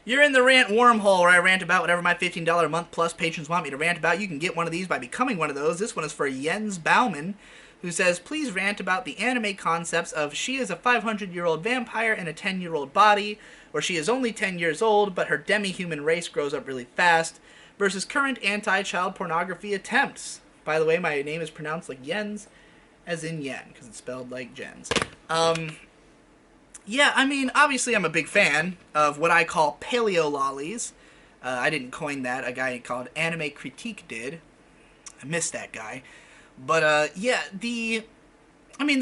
You're in the rant wormhole where I rant about whatever my $15 a month plus patrons want me to rant about. You can get one of these by becoming one of those. This one is for Jens Bauman, who says, please rant about the anime concepts of she is a 500-year-old vampire in a 10-year-old body, or she is only 10 years old, but her demi-human race grows up really fast, versus current anti-child pornography attempts. By the way, my name is pronounced like Jens, as in yen, because it's spelled like Jens. Yeah, I mean, obviously I'm a big fan of what I call Paleololis. I didn't coin that. A guy called Anime Critique did. I missed that guy. But, yeah, the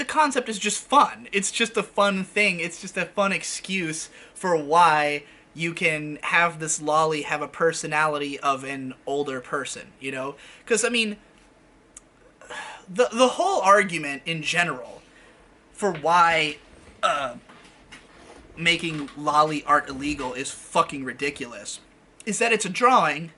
concept is just fun. It's just a fun thing. It's just a fun excuse for why you can have this lolly have a personality of an older person, you know? Because, I mean, the whole argument in general for why making lolly art illegal is fucking ridiculous is that it's a drawing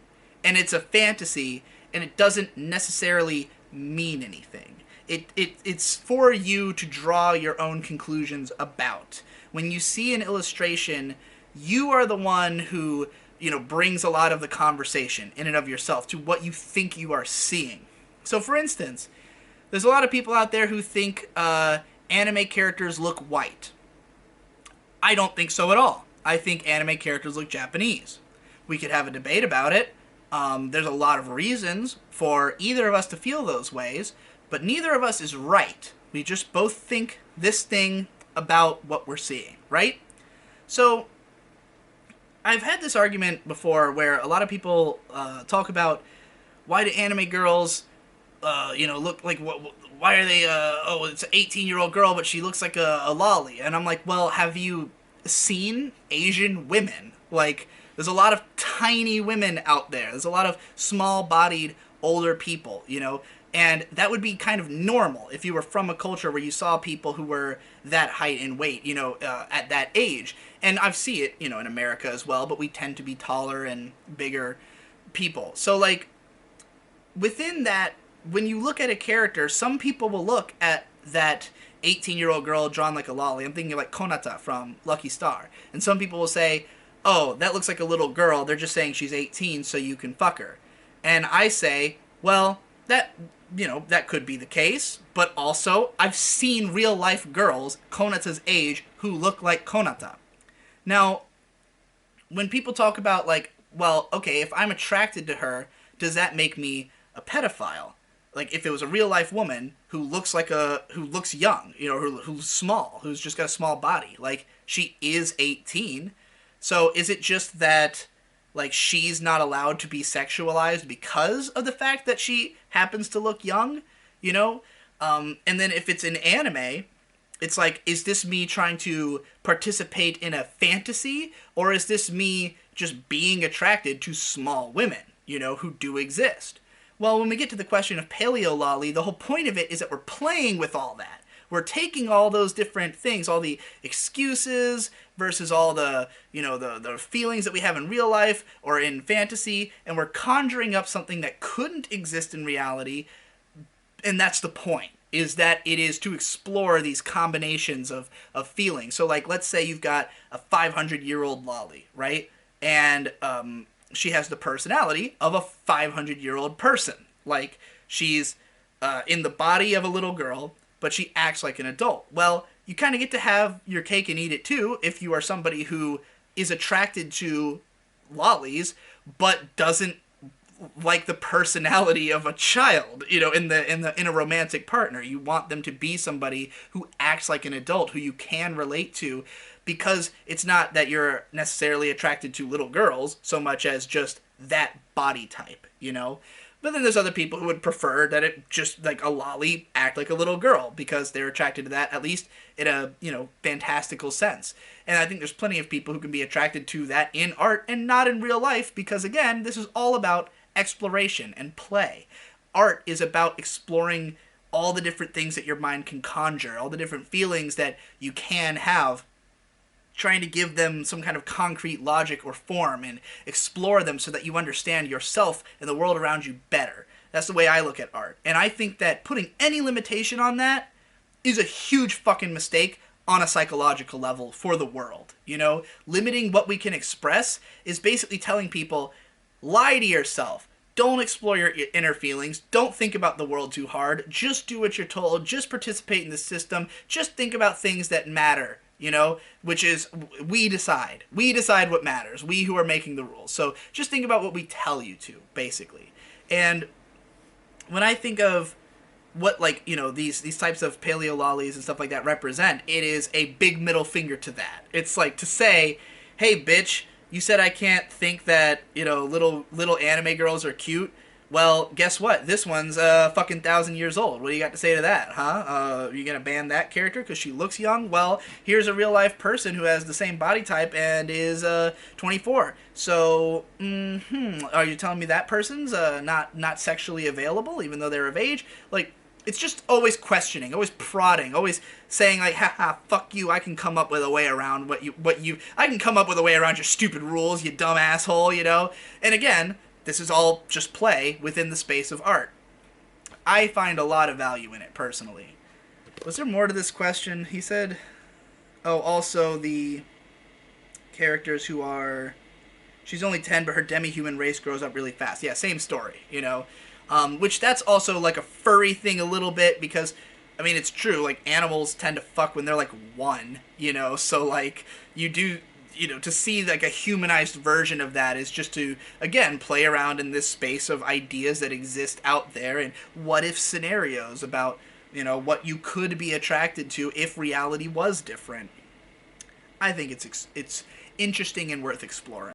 and it's a fantasy and it doesn't necessarily mean anything. It's for you to draw your own conclusions about. When you see an illustration, you are the one who, brings a lot of the conversation in and of yourself to what you think you are seeing. So for instance, there's a lot of people out there who think anime characters look white. I don't think so at all. I think anime characters look Japanese. We could have a debate about it. There's a lot of reasons for either of us to feel those ways, but neither of us is right. We just both think this thing about what we're seeing, right? So, I've had this argument before where a lot of people talk about why do anime girls, look like why are they, it's an 18-year-old girl, but she looks like a lolly. And I'm like, well, have you seen Asian women? Like, there's a lot of tiny women out there. There's a lot of small-bodied, older people, And that would be kind of normal if you were from a culture where you saw people who were that height and weight, at that age. And I see it, in America as well, but we tend to be taller and bigger people. So, like, within that, when you look at a character, some people will look at that 18-year-old girl drawn like a lolly. I'm thinking like Konata from Lucky Star. And some people will say, oh, that looks like a little girl. They're just saying she's 18 so you can fuck her. And I say, well, that could be the case. But also, I've seen real-life girls Konata's age who look like Konata. Now, when people talk about, like, well, okay, if I'm attracted to her, does that make me a pedophile? Like, if it was a real-life woman who looks young, who's small, who's just got a small body, like, she is 18. So is it just that, like, she's not allowed to be sexualized because of the fact that she happens to look young, And then if it's an anime, it's like, is this me trying to participate in a fantasy, or is this me just being attracted to small women, who do exist? Well, when we get to the question of Paleololi, the whole point of it is that we're playing with all that. We're taking all those different things, all the excuses versus all the, the feelings that we have in real life or in fantasy, and we're conjuring up something that couldn't exist in reality, and that's the point, is that it is to explore these combinations of feelings. So, like, let's say you've got a 500-year-old lolly, right? And, she has the personality of a 500-year-old person. Like, she's in the body of a little girl, but she acts like an adult. Well, you kind of get to have your cake and eat it too if you are somebody who is attracted to lollies, but doesn't like the personality of a child, in a romantic partner. You want them to be somebody who acts like an adult, who you can relate to, because it's not that you're necessarily attracted to little girls so much as just that body type, But then there's other people who would prefer that it just, like, a lolly act like a little girl because they're attracted to that, at least in a, fantastical sense. And I think there's plenty of people who can be attracted to that in art and not in real life because, again, this is all about exploration and play. Art is about exploring all the different things that your mind can conjure, all the different feelings that you can have, trying to give them some kind of concrete logic or form and explore them so that you understand yourself and the world around you better. That's the way I look at art. And I think that putting any limitation on that is a huge fucking mistake on a psychological level for the world. You know, limiting what we can express is basically telling people, lie to yourself. Don't explore your inner feelings. Don't think about the world too hard. Just do what you're told. Just participate in the system. Just think about things that matter, you know, which is we decide. We decide what matters. We who are making the rules. So just think about what we tell you to, basically. And when I think of what, like, you know, these types of paleololis and stuff like that represent, it is a big middle finger to that. It's like to say, hey bitch, you said I can't think that, you know, little anime girls are cute. Well, guess what? This one's fucking 1,000 years old. What do you got to say to that, huh? You gonna ban that character because she looks young? Well, here's a real life person who has the same body type and is 24. So, are you telling me that person's not sexually available even though they're of age? Like, it's just always questioning, always prodding, always saying like, haha, fuck you, I can come up with a way around I can come up with a way around your stupid rules, you dumb asshole, you know? And again, this is all just play within the space of art. I find a lot of value in it, personally. Was there more to this question? He said, oh, also the characters who are... She's only 10, but her demi-human race grows up really fast. Yeah, same story, you know? Which that's also like a furry thing a little bit because, I mean, it's true, like, animals tend to fuck when they're like 1, you know? So, like, you do, you know, to see like a humanized version of that is just to, again, play around in this space of ideas that exist out there and what if scenarios about, you know, what you could be attracted to if reality was different. I think it's interesting and worth exploring.